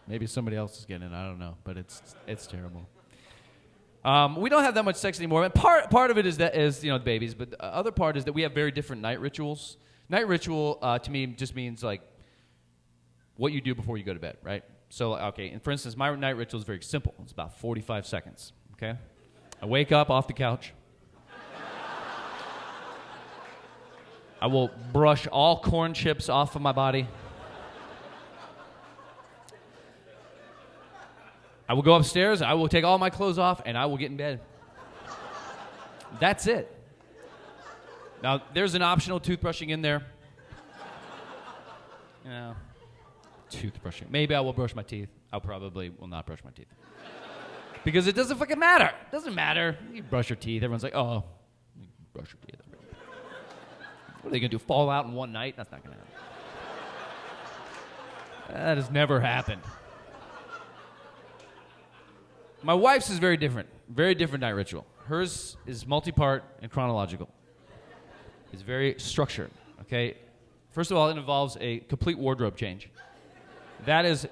Maybe somebody else is getting it. I don't know, but it's terrible. We don't have that much sex anymore. And part of it is the babies, but the other part is that we have very different night rituals. Night ritual to me just means like what you do before you go to bed, right? So okay, and for instance, my night ritual is very simple. It's about 45 seconds. Okay, I wake up off the couch. I will brush all corn chips off of my body. I will go upstairs, I will take all my clothes off, and I will get in bed. That's it. Now, there's an optional toothbrushing in there. Toothbrushing. Maybe I will brush my teeth. I probably will not brush my teeth. Because it doesn't fucking matter. It doesn't matter. You brush your teeth. Everyone's like, oh, you brush your teeth. What are they going to do, fall out in one night? That's not going to happen. That has never happened. My wife's is very different night ritual. Hers is multi-part and chronological. It's very structured, okay? First of all, it involves a complete wardrobe change. That is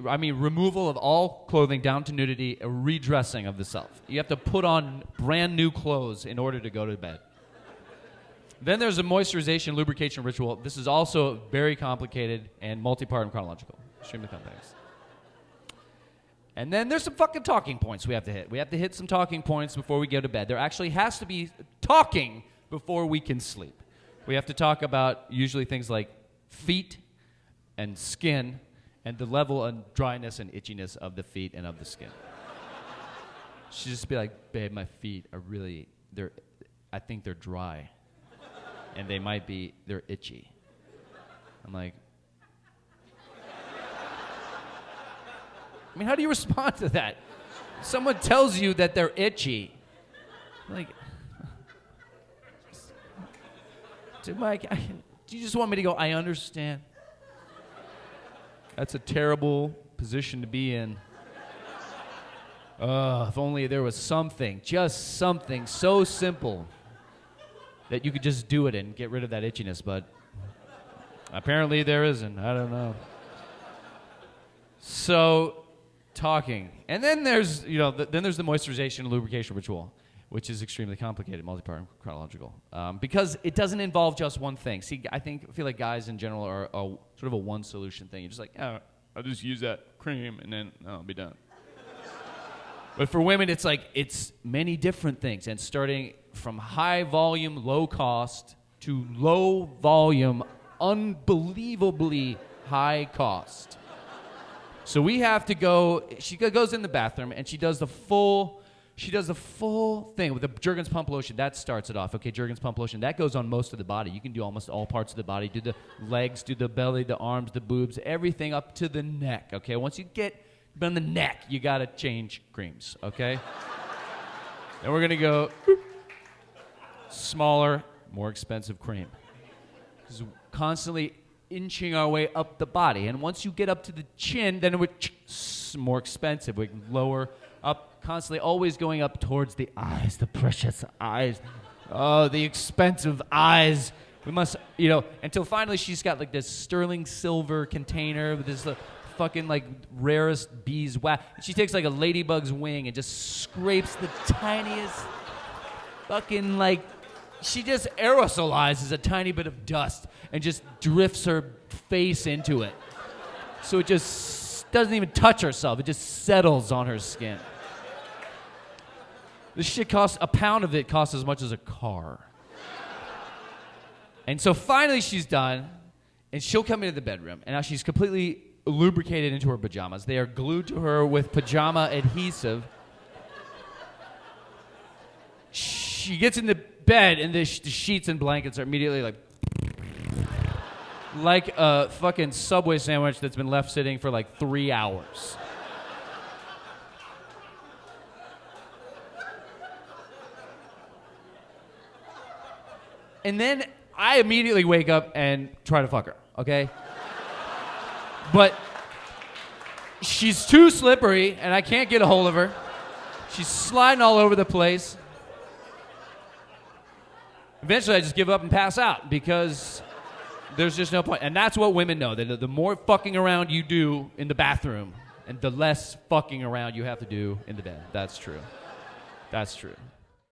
removal of all clothing down to nudity, a redressing of the self. You have to put on brand new clothes in order to go to bed. Then there's a moisturization, lubrication ritual. This is also very complicated and multi-part and chronological. Extremely complex. And then there's some fucking talking points we have to hit. We have to hit some talking points before we go to bed. There actually has to be talking before we can sleep. We have to talk about usually things like feet and skin and the level of dryness and itchiness of the feet and of the skin. She'd just be like, babe, my feet are really, I think they're dry. And they're itchy. I'm like, I mean, how do you respond to that? Someone tells you that they're itchy. Like, do you just want me to go, I understand? That's a terrible position to be in. If only there was something, just something so simple that you could just do it and get rid of that itchiness, but apparently there isn't. I don't know. So, talking. And then there's, the moisturization and lubrication ritual, which is extremely complicated, multi-part and chronological, because it doesn't involve just one thing. See, I feel like guys in general are sort of a one-solution thing. You're just like, oh, I'll just use that cream and then I'll be done. But for women, it's many different things, and starting from high volume, low cost, to low volume, unbelievably high cost. So we have to go, she goes in the bathroom and she does the full thing with the Jergens pump lotion. That starts it off. Okay, Jergens pump lotion. That goes on most of the body. You can do almost all parts of the body. Do the legs, do the belly, the arms, the boobs, everything up to the neck. Okay, once you get on the neck, you got to change creams. Okay? Then we're going to go smaller, more expensive cream. Because we're constantly inching our way up the body. And once you get up to the chin, then it's more expensive. We can lower up, constantly always going up towards the eyes, the precious eyes. Oh, the expensive eyes. We must, until finally she's got like this sterling silver container with this fucking like rarest bees wax. She takes like a ladybug's wing and just scrapes the tiniest fucking she just aerosolizes a tiny bit of dust and just drifts her face into it. So it just doesn't even touch herself. It just settles on her skin. This shit costs, a pound of it costs as much as a car. And so finally she's done, and she'll come into the bedroom, and now she's completely lubricated into her pajamas. They are glued to her with pajama adhesive. She gets into bed, and the sheets and blankets are immediately like a fucking Subway sandwich that's been left sitting for 3 hours. And then I immediately wake up and try to fuck her, okay? But she's too slippery, and I can't get a hold of her. She's sliding all over the place. Eventually, I just give up and pass out because there's just no point. And that's what women know. That the more fucking around you do in the bathroom, And the less fucking around you have to do in the bed. That's true. That's true.